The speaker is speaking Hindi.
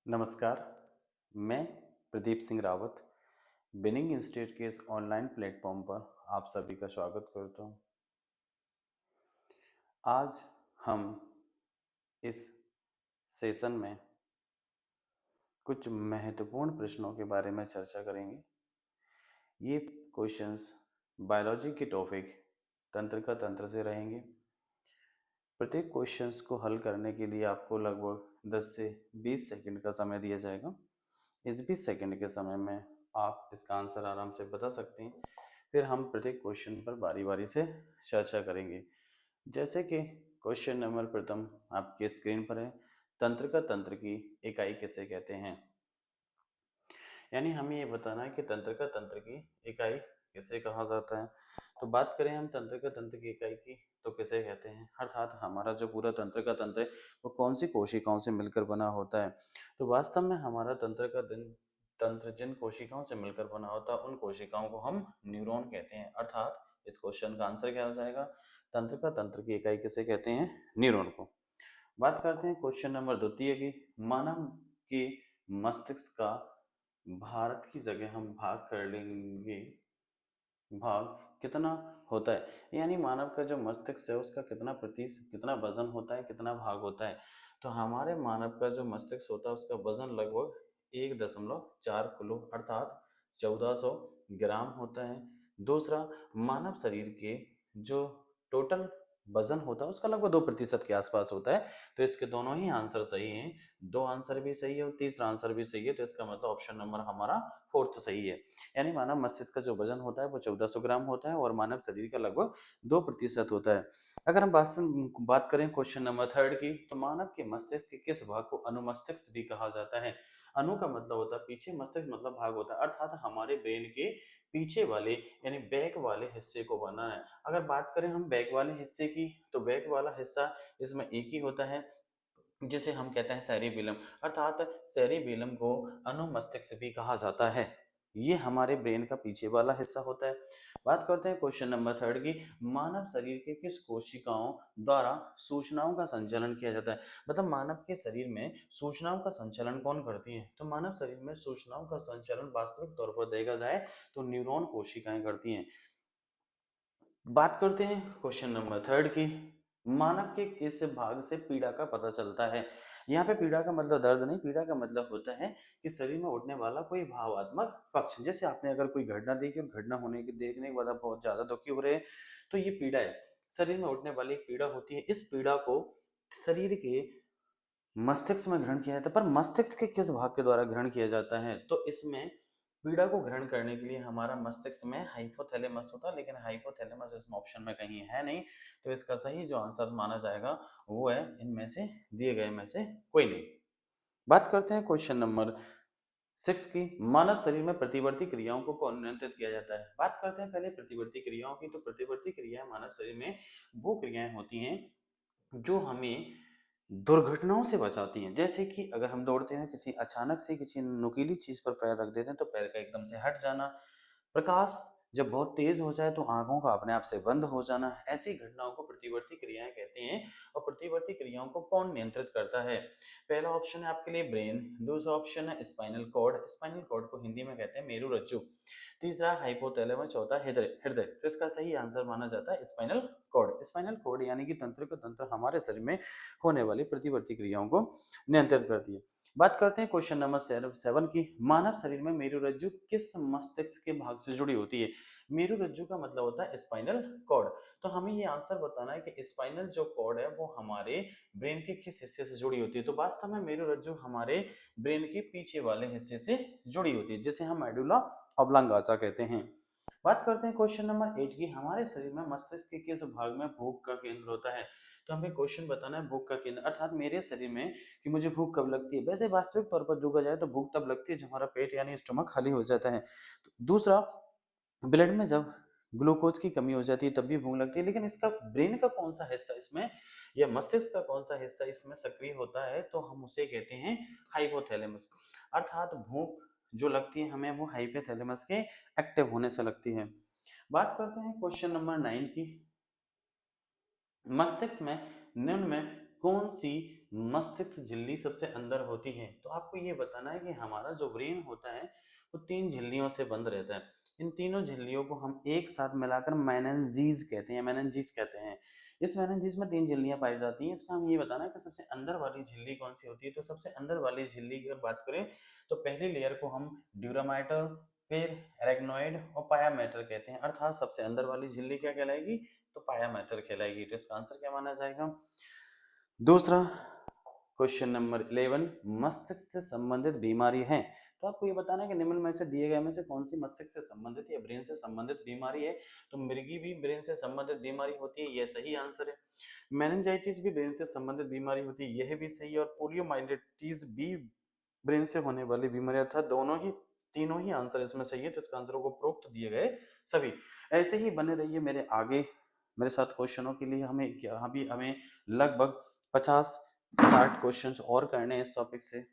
नमस्कार, मैं प्रदीप सिंह रावत बिनिंग इंस्टीट्यूट के इस ऑनलाइन प्लेटफॉर्म पर आप सभी का स्वागत करता हूँ। आज हम इस सेशन में कुछ महत्वपूर्ण प्रश्नों के बारे में चर्चा करेंगे। ये क्वेश्चंस बायोलॉजी के टॉपिक तंत्रिका तंत्र से रहेंगे। प्रत्येक क्वेश्चंस को हल करने के लिए आपको लगभग 10 से 20 सेकंड का समय दिया जाएगा। इस 20 सेकंड के समय में आप इसका आंसर आराम से बता सकते हैं। फिर हम प्रत्येक क्वेश्चन पर बारी बारी से चर्चा करेंगे। जैसे कि क्वेश्चन नंबर प्रथम आपके स्क्रीन पर है, तंत्रिका तंत्र की इकाई किसे कहते हैं। यानी हमें ये बताना है कि तंत्रिका तंत्र की इकाई किसे कहा जाता है। तो बात करें हम तंत्रिका तंत्र की इकाई की, तो किसे कहते हैं, अर्थात हमारा जो पूरा तंत्रिका तंत्र है वो कौन सी कोशिकाओं से मिलकर बना होता है। तो वास्तव में हमारा तंत्र जिन कोशिकाओं से मिलकर बना होता है उन कोशिकाओं को हम न्यूरॉन कहते हैं। अर्थात इस क्वेश्चन का आंसर क्या हो जाएगा, तंत्रिका तंत्र की इकाई किसे कहते हैं, न्यूरॉन को। बात करते हैं क्वेश्चन नंबर द्वितीय की, मानव के मस्तिष्क का भारत की जगह हम भाग कर लेंगे, भाग कितना होता है। यानी मानव का जो मस्तिष्क है उसका कितना वजन होता है, कितना भाग होता है। तो हमारे मानव का जो मस्तिष्क होता है उसका वजन लगभग 1.4 किलो अर्थात 1400 ग्राम होता है। दूसरा, मानव शरीर के जो टोटल वजन होता है उसका लगभग 2% के आसपास होता है। तो इसके दोनों ही आंसर सही हैं। दो आंसर भी सही है और तीसरा आंसर भी सही है। तो इसका मतलब ऑप्शन नंबर हमारा फोर्थ सही है। यानी मानव मस्तिष्क का जो वजन होता है वो 1400 ग्राम होता है और मानव शरीर का लगभग 2% होता है। अगर हम बात करें क्वेश्चन नंबर थर्ड की, तो मानव के मस्तिष्क के किस भाग को अनुमस्तिष्क भी कहा जाता है। अनु का मतलब होता है पीछे, मस्तिष्क मतलब भाग होता है, अर्थात हमारे ब्रेन के पीछे वाले यानी बैक वाले हिस्से को बना है। अगर बात करें हम बैक वाले हिस्से की, तो बैक वाला हिस्सा इसमें एक ही होता है जिसे हम कहते हैं सेरिबेलम, अर्थात सेरिबेलम को अनुमस्तिष्क भी कहा जाता है। ये हमारे ब्रेन का पीछे वाला हिस्सा होता है। बात करते हैं क्वेश्चन नंबर थर्ड की, मानव शरीर के किस कोशिकाओं द्वारा सूचनाओं का संचालन किया जाता है। मतलब मानव के शरीर में सूचनाओं का संचालन कौन करती है। तो मानव शरीर में सूचनाओं का संचालन वास्तविक तौर पर देखा जाए तो न्यूरॉन कोशिकाएं करती हैं। बात करते हैं क्वेश्चन नंबर थर्ड की, मानव के किस भाग से पीड़ा का पता चलता है। यहाँ पे पीड़ा का मतलब दर्द नहीं, पीड़ा का मतलब होता है कि शरीर में उठने वाला कोई भावात्मक पक्ष। जैसे आपने अगर कोई घटना देखी और घटना होने के देखने के बाद आप बहुत ज्यादा दुखी हो रहे हैं, तो ये पीड़ा है, शरीर में उठने वाली एक पीड़ा होती है। इस पीड़ा को शरीर के मस्तिष्क में ग्रहण किया जाता है, पर मस्तिष्क के किस भाग के द्वारा ग्रहण किया जाता है। तो इसमें पीड़ा को ग्रहण करने के लिए हमारा मस्तिष्क में हाइपोथैलेमस होता है, लेकिन हाइपोथैलेमस इसमें ऑप्शन में कहीं है नहीं। तो इसका सही जो आंसर माना जाएगा वो है इनमें से दिए गए में से कोई नहीं। बात करते हैं क्वेश्चन नंबर 6 की, मानव शरीर में प्रतिवर्ती क्रियाओं को कौन नियंत्रित किया जाता है। बात करते हैं पहले प्रतिवर्ती क्रियाओं की। तो प्रतिवर्ती क्रियाएं मानव शरीर में वो क्रियाएं होती हैं जो हमें दुर्घटनाओं से बचाती हैं। जैसे कि अगर हम दौड़ते हैं, किसी अचानक से किसी नुकीली चीज पर पैर रख देते हैं तो पैर का एकदम से हट जाना, प्रकाश जब बहुत तेज हो जाए तो आंखों का अपने आप से बंद हो जाना, ऐसी घटनाओं को प्रतिवर्ती क्रियाएं कहते हैं। और प्रतिवर्ती क्रियाओं को कौन नियंत्रित करता है। पहला ऑप्शन है आपके लिए ब्रेन, दूसरा ऑप्शन है स्पाइनल कॉर्ड, स्पाइनल कॉर्ड को हिंदी में कहते हैं मेरुरज्जु, तीसरा हाइपोथैलेमस, चौथा हृदय हृदय। तो इसका सही आंसर माना जाता है स्पाइनल कॉर्ड। स्पाइनल कॉर्ड यानी कि तंत्रिका तंत्र हमारे शरीर में होने वाली प्रतिवर्ती क्रियाओं को नियंत्रित करती है। बात करते हैं क्वेश्चन नंबर 7 की, मानव शरीर में मेरुरज्जु किस मस्तिष्क के भाग से जुड़ी होती है। मेरुरज्जु का मतलब होता है स्पाइनल कॉर्ड। तो हमें ये आंसर बताना है कि स्पाइनल जो कॉर्ड है वो हमारे ब्रेन के किस हिस्से से जुड़ी होती है। तो वास्तव में मेरुरज्जु हमारे ब्रेन के पीछे वाले हिस्से से जुड़ी होती है, जिसे हम मेडुला ऑब्लांगाता कहते हैं। बात करते हैं क्वेश्चन नंबर 8 की, हमारे शरीर में मस्तिष्क के किस भाग में भूख का केंद्र होता है। तो हमें क्वेश्चन बताना है भूख का केंद्र, अर्थात मेरे शरीर में कि मुझे भूख कब लगती है। वैसे वास्तविक तौर पर देखा जाए तो भूख तब लगती है जब हमारा पेट यानी स्टमक खाली हो जाता है। दूसरा, ब्लड में जब ग्लूकोज की कमी हो जाती है तब भी भूख लगती है। लेकिन इसका ब्रेन का कौन सा हिस्सा इसमें या मस्तिष्क का कौन सा हिस्सा इसमें सक्रिय होता है, तो हम उसे कहते हैं हाइपोथैलेमस। अर्थात भूख जो लगती है हमें वो हाइपोथैलेमस के एक्टिव होने से लगती है। बात करते हैं क्वेश्चन नंबर 9 की, मस्तिष्क में निम्न में कौन सी मस्तिष्क झिल्ली सबसे अंदर होती है। तो आपको ये बताना है कि हमारा जो ब्रेन होता है वो 3 झिल्लियों से बंद रहता है। इन तीनों झिल्लियों को हम एक साथ मिलाकर मेनिन्जीज कहते हैं, मेनिन्जीज कहते हैं। इस मेनिन्जीज में 3 झिल्लियां पाई जाती हैं। इसमें हम ये बताना है कि सबसे अंदर वाली झिल्ली कौन सी होती है। तो सबसे अंदर वाली झिल्ली की अगर बात करें तो पहली लेयर को हम ड्यूरामाइटर, फिर एरेक्नोइड और पायामेटर कहते हैं। अर्थात सबसे अंदर वाली झिल्ली क्या कहलाएगी, तो पायामेटर कहलाएगी। तो इसका आंसर क्या माना जाएगा। दूसरा क्वेश्चन नंबर 11, मस्तिष्क से संबंधित बीमारी है। तो आपको ये बताना है कि निम्न में से दिए गए में से कौन सी मस्तिष्क से संबंधित या ब्रेन से संबंधित बीमारी है। तो मृगी भी ब्रेन से संबंधित बीमारी होती है, यह सही आंसर है। मेनिंजाइटिस भी ब्रेन से संबंधित बीमारी होती है, यह भी सही है। और पोलियोमाइलिटिस भी ब्रेन से होने वाली बीमारी, अर्थात दोनों ही, तीनों ही आंसर इसमें सही है। तो इसका आंसर को उपरोक्त दिए गए सभी। ऐसे ही बने रहिए मेरे आगे मेरे साथ क्वेश्चनों के लिए। हमें लगभग 50-60 क्वेश्चंस और करने हैं इस टॉपिक से।